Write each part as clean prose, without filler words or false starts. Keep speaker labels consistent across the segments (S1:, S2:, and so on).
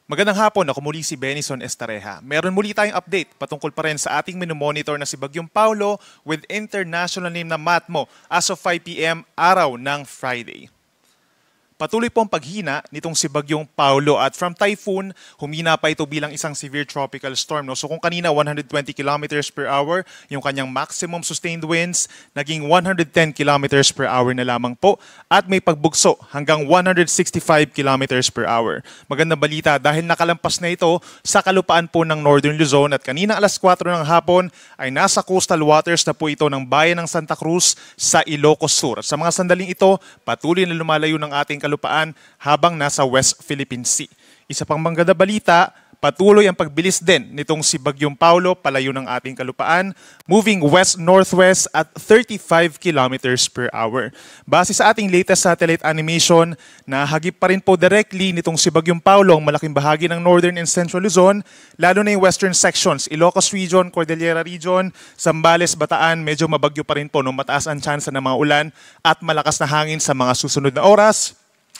S1: Magandang hapon, ako muli si Benison Estareja. Meron muli tayong update patungkol pa rin sa ating minomonitor na si Bagyong Paulo with international name na Matmo as of 5 p.m. araw ng Friday. Patuloy po ang paghina nitong si Bagyong Paulo at from typhoon, humina pa ito bilang isang severe tropical storm. No? So kung kanina 120 kilometers per hour, yung kanyang maximum sustained winds, naging 110 kilometers per hour na lamang po at may pagbugso hanggang 165 kilometers per hour. Magandang balita dahil nakalampas na ito sa kalupaan po ng Northern Luzon at kanina alas 4 ng hapon ay nasa coastal waters na po ito ng bayan ng Santa Cruz sa Ilocos Sur. At sa mga sandaling ito, patuloy na lumalayo ng ating kalupaan habang nasa West Philippine Sea. Isa pang magandang balita, patuloy ang pagbilis din nitong si Bagyong Paulo palayo ng ating kalupaan, moving west-northwest at 35 kilometers per hour. Base sa ating latest satellite animation, nahagip pa rin po directly nitong si Bagyong Paulo ang malaking bahagi ng Northern and Central Luzon, lalo na yung western sections, Ilocos Region, Cordillera Region, Zambales, Bataan, medyo mabagyo pa rin po, no? Mataas ang tsansa ng mga ulan at malakas na hangin sa mga susunod na oras.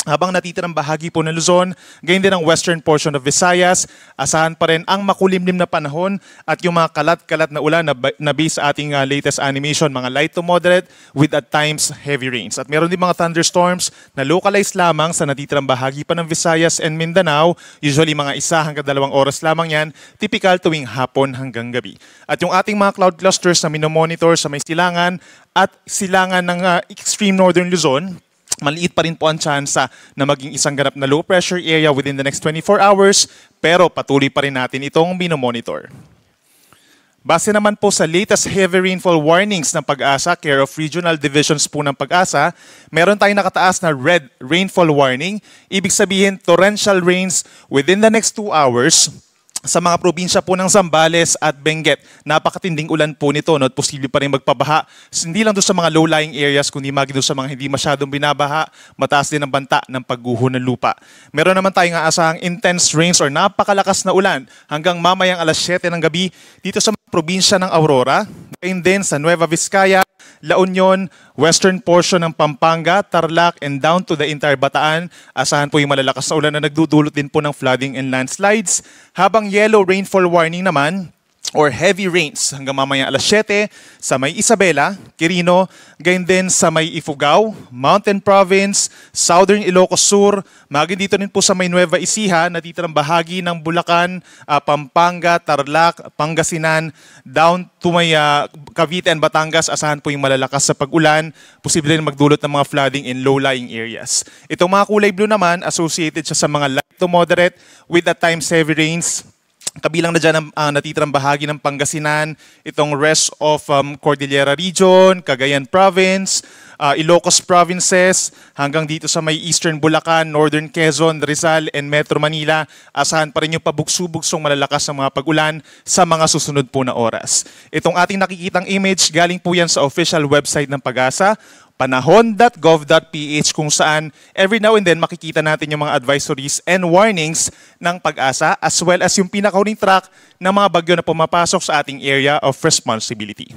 S1: Habang natitirang bahagi po ng Luzon, gayon din ang western portion of Visayas, asahan pa rin ang makulimlim na panahon at yung mga kalat-kalat na ulan na base sa ating latest animation, mga light to moderate with at times heavy rains. At meron din mga thunderstorms na localized lamang sa natitirang bahagi pa ng Visayas and Mindanao, usually mga 1 hanggang 2 oras lamang yan, typical tuwing hapon hanggang gabi. At yung ating mga cloud clusters na minomonitor sa may silangan at silangan ng extreme northern Luzon, maliit pa rin po ang tsansa na maging isang ganap na low pressure area within the next 24 hours pero patuloy pa rin natin itong minomonitor. Base naman po sa latest heavy rainfall warnings ng Pag-asa, care of regional divisions po ng Pag-asa, meron tayong nakataas na red rainfall warning. Ibig sabihin torrential rains within the next 2 hours sa mga probinsya po ng Zambales at Benguet. Napakatinding ulan po nito, no? At posible pa rin magpabaha. Hindi lang doon sa mga low-lying areas, kundi maging doon sa mga hindi masyadong binabaha, mataas din ang banta ng pagguho ng lupa. Meron naman tayong aasahang intense rains or napakalakas na ulan hanggang mamayang alas 7 ng gabi dito sa mga probinsya ng Aurora, and then sa Nueva Vizcaya, La Union, western portion ng Pampanga, Tarlac, and down to the entire Bataan. Asahan po yung malalakas na ulan na nagdudulot din po ng flooding and landslides. Habang yellow rainfall warning naman, or heavy rains hanggang mamaya alas 7 sa may Isabela, Quirino, gayon din sa may Ifugao, Mountain Province, Southern Ilocos Sur, maging dito rin po sa may Nueva Ecija, natitirang bahagi ng Bulacan, Pampanga, Tarlac, Pangasinan, down to may Cavite and Batangas, asahan po yung malalakas sa pag-ulan, posible rin magdulot ng mga flooding in low-lying areas. Itong mga kulay blue naman, associated siya sa mga light to moderate with at times heavy rains. Kabilang na dyan ang natitirang bahagi ng Pangasinan, itong rest of Cordillera Region, Cagayan Province, Ilocos Provinces, hanggang dito sa may Eastern Bulacan, Northern Quezon, Rizal, and Metro Manila. Asahan pa rin yung pabugso-bugsong malalakas ng mga pag-ulan sa mga susunod po na oras. Itong ating nakikitang image, galing po yan sa official website ng Pag-asa, panahon.gov.ph, kung saan every now and then makikita natin yung mga advisories and warnings ng Pag-asa as well as yung pinakahuling track ng mga bagyo na pumapasok sa ating area of responsibility.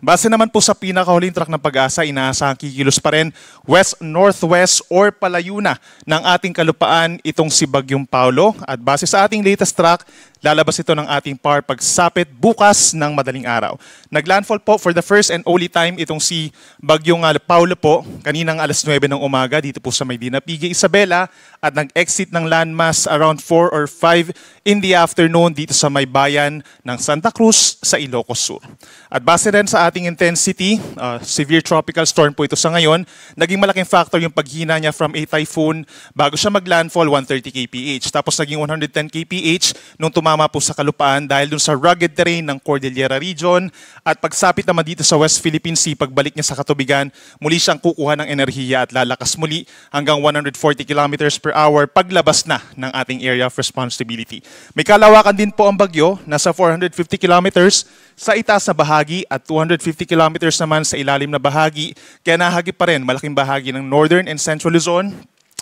S1: Base naman po sa pinakahuling track ng Pag-asa, inaasahang kikilos pa rin west-northwest or palayo na ng ating kalupaan itong si Bagyong Paulo. At base sa ating latest track, lalabas ito ng ating power pagsapit bukas ng madaling araw. Naglandfall po for the first and only time itong si Bagyong Paulo po kaninang alas 9 ng umaga dito po sa may Dinapigue, Isabela, at nag-exit ng landmass around 4 or 5 in the afternoon dito sa may bayan ng Santa Cruz sa Ilocos Sur. At base rin sa ating intensity, severe tropical storm po ito sa ngayon, naging malaking factor yung paghina niya from a typhoon bago siya mag-landfall 130 kph. Tapos naging 110 kph nung tumama po sa kalupaan dahil dun sa rugged terrain ng Cordillera Region. At pagsapit naman dito sa West Philippine Sea, pagbalik niya sa katubigan, muli siyang kukuha ng enerhiya at lalakas muli hanggang 140 kilometers per hour paglabas na ng ating area of responsibility. May kalawakan din po ang bagyo, nasa 450 kilometers sa itaas na bahagi at 250 kilometers naman sa ilalim na bahagi, kaya nahagip pa rin malaking bahagi ng Northern and Central Luzon.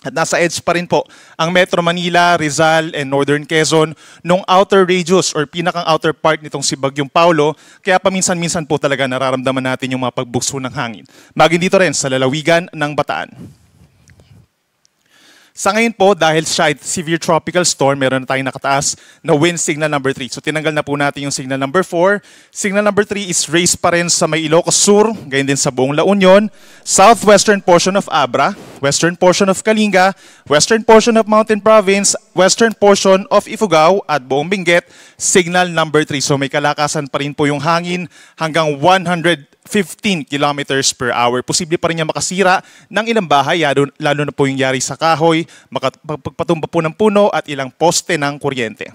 S1: At nasa edge pa rin po ang Metro Manila, Rizal, and Northern Quezon nung outer radius or pinakang outer part nitong si Bagyong Paulo. Kaya paminsan-minsan po talaga nararamdaman natin yung mga pagbugso ng hangin. Maging dito rin sa lalawigan ng Bataan. Sa ngayon po, dahil siya ay severe tropical storm, meron na tayong nakataas na wind signal number 3. So tinanggal na po natin yung signal number 4. Signal number 3 is raised pa rin sa may Ilocos Sur, gayon din sa buong La Union, southwestern portion of Abra, western portion of Kalinga, western portion of Mountain Province, western portion of Ifugao at buong Benguet, signal number 3. So may kalakasan pa rin po yung hangin hanggang 115 kilometers per hour. Posible pa rin niya makasira ng ilang bahay, lalo na po yung yari sa kahoy, makapagpatumba po ng puno at ilang poste ng kuryente.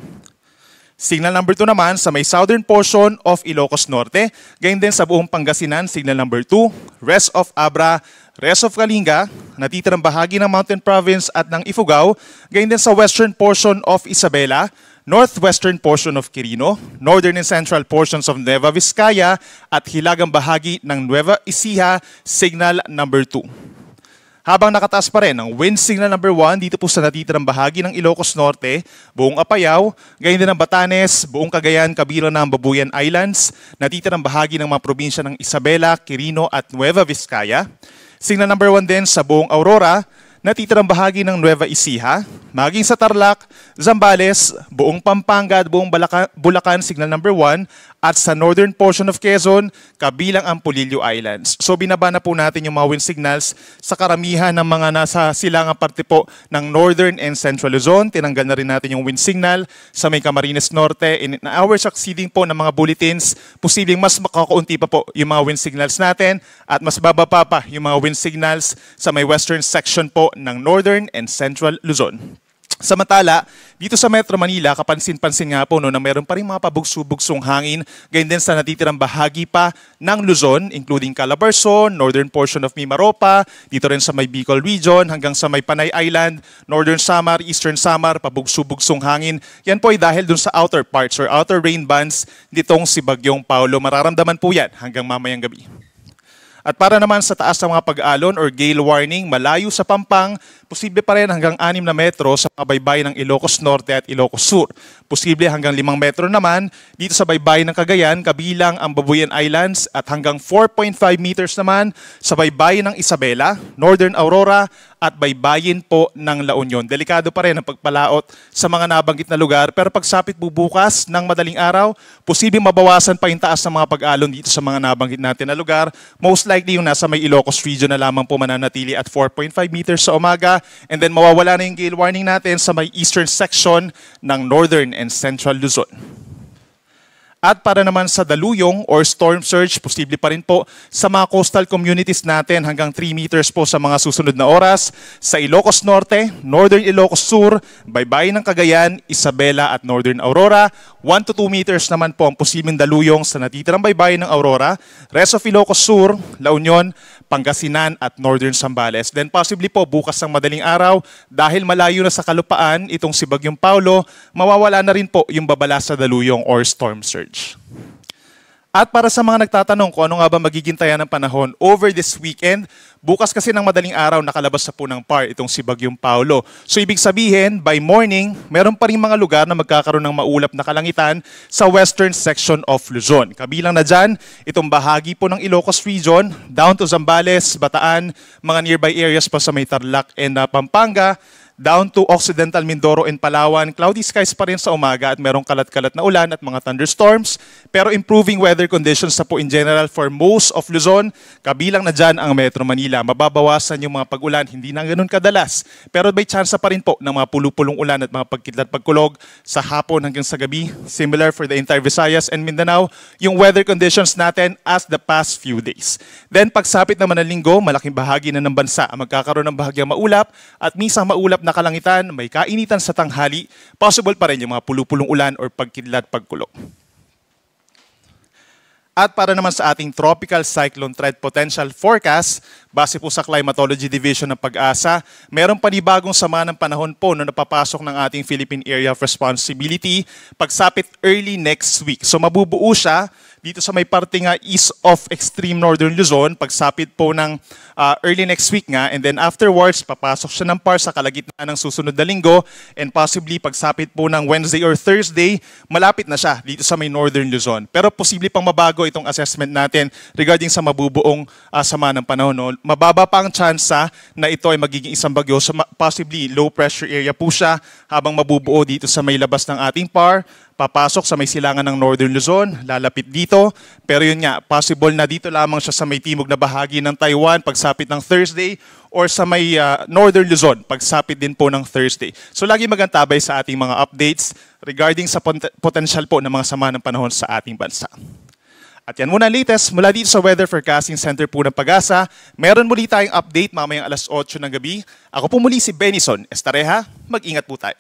S1: Signal number 2 naman sa may southern portion of Ilocos Norte, gayon din sa buong Pangasinan, signal number 2, rest of Abra, rest of Kalinga, natitirang bahagi ng Mountain Province at ng Ifugao, gayon din sa western portion of Isabela, northwestern portion of Quirino, northern and central portions of Nueva Vizcaya at hilagang bahagi ng Nueva Ecija, signal number 2. Habang nakataas pa rin ang wind signal number 1 dito po sa natitirang bahagi ng Ilocos Norte, buong Apayao, gayon din ng Batanes, buong Cagayan, kabilang ng Babuyan Islands, natitirang bahagi ng mga probinsya ng Isabela, Quirino at Nueva Vizcaya. Signal number 1 din sa buong Aurora, natitirang bahagi ng Nueva Ecija, maging sa Tarlac, Zambales, buong Pampanga at buong Bulacan, signal number 1, at sa northern portion of Quezon, kabilang ang Polillo Islands. So binaba na po natin yung mga wind signals sa karamihan ng mga nasa silangang parte po ng northern and central Luzon. Tinanggal na rin natin yung wind signal sa may Camarines Norte. In hours succeeding po ng mga bulletins, posibleng mas makakaunti pa po yung mga wind signals natin at mas bababa pa yung mga wind signals sa may western section po ng northern and central Luzon. Samantala, dito sa Metro Manila, kapansin-pansin nga po na meron pa rin mga pabugso-bugsong hangin, gayon din sa natitirang bahagi pa ng Luzon, including Calabarzon, northern portion of Mimaropa, dito rin sa may Bicol region, hanggang sa may Panay Island, northern Samar, eastern Samar, pabugso-bugsong hangin. Yan po ay dahil dun sa outer parts or outer rain bands ditong si Bagyong Paulo. Mararamdaman po yan hanggang mamayang gabi. At para naman sa taas ng mga pag-alon or gale warning, malayo sa Pampang, posible pa rin hanggang 6 na metro sa mga baybayin ng Ilocos Norte at Ilocos Sur. Posible hanggang 5 metro naman dito sa baybayin ng Cagayan, kabilang ang Babuyan Islands, at hanggang 4.5 meters naman sa baybayin ng Isabela, Northern Aurora at baybayin po ng La Union. Delikado pa rin ang pagpalaot sa mga nabanggit na lugar, pero pagsapit bubukas ng madaling araw, posibleng mabawasan pa yung taas ng mga pag-alon dito sa mga nabanggit natin na lugar. Most likely yung nasa may Ilocos region na lamang po mananatili at 4.5 meters sa umaga, and then mawawala na yung gale warning natin sa may eastern section ng northern and central Luzon. At para naman sa daluyong or storm surge, posible pa rin po sa mga coastal communities natin hanggang 3 meters po sa mga susunod na oras. Sa Ilocos Norte, Northern Ilocos Sur, baybayin ng Cagayan, Isabela at Northern Aurora. 1 to 2 meters naman po ang posibleng daluyong sa natitirang baybayin ng Aurora. Rest of Ilocos Sur, La Union, Pangasinan at Northern Zambales. Then possibly po bukas ng madaling araw, dahil malayo na sa kalupaan itong si Bagyong Paulo, mawawala na rin po yung babala sa daluyong or storm surge. At para sa mga nagtatanong kung ano nga ba magiging taya ng panahon over this weekend, bukas kasi ng madaling araw nakalabas sa punang PAR itong si Bagyong Paulo. So ibig sabihin, by morning, meron pa rin mga lugar na magkakaroon ng maulap na kalangitan sa western section of Luzon. Kabilang na dyan, itong bahagi po ng Ilocos region, down to Zambales, Bataan, mga nearby areas pa sa may Tarlac and Pampanga, down to Occidental Mindoro and Palawan. Cloudy skies pa rin sa umaga at merong kalat-kalat na ulan at mga thunderstorms. Pero improving weather conditions na po in general for most of Luzon. Kabilang na dyan ang Metro Manila. Mababawasan yung mga pag-ulan, hindi na ganun kadalas. Pero may chance pa rin po ng mga pulupulong ulan at mga pagkidlat pagkulog sa hapon hanggang sa gabi. Similar for the entire Visayas and Mindanao, yung weather conditions natin as the past few days. Then pagsapit naman ng linggo, malaking bahagi na ng bansa ang magkakaroon ng bahagyang maulap at minsan maulap na kalangitan, may kainitan sa tanghali, possible pa rin yung mga pulupulong ulan or pagkidlat pagkulog. At para naman sa ating tropical cyclone threat potential forecast, base po sa Climatology Division ng Pag-asa, meron panibagong sama ng panahon po na napapasok ng ating Philippine Area of Responsibility pagsapit early next week. So mabubuo siya dito sa may parte nga east of extreme northern Luzon, pagsapit po ng early next week nga, and then afterwards, papasok siya ng PAR sa kalagitnaan ng susunod na linggo, and possibly pagsapit po ng Wednesday or Thursday, malapit na siya dito sa may northern Luzon. Pero posible pang mabago itong assessment natin regarding sa mabubuong sama ng panahon. No? Mababa pa ang tsansa na ito ay magiging isang bagyo, so possibly low pressure area po siya habang mabubuo dito sa may labas ng ating PAR, papasok sa may silangan ng Northern Luzon, lalapit dito. Pero yun nga, possible na dito lamang siya sa may timog na bahagi ng Taiwan pagsapit ng Thursday or sa may Northern Luzon pagsapit din po ng Thursday. So lagi magantabay sa ating mga updates regarding sa potential po ng mga sama ng panahon sa ating bansa. At yan muna ang latest mula dito sa Weather Forecasting Center po ng Pag-asa. Meron muli tayong update mamayang 8:00 ng gabi. Ako po muli si Benison Estareja. Mag-ingat po tayo.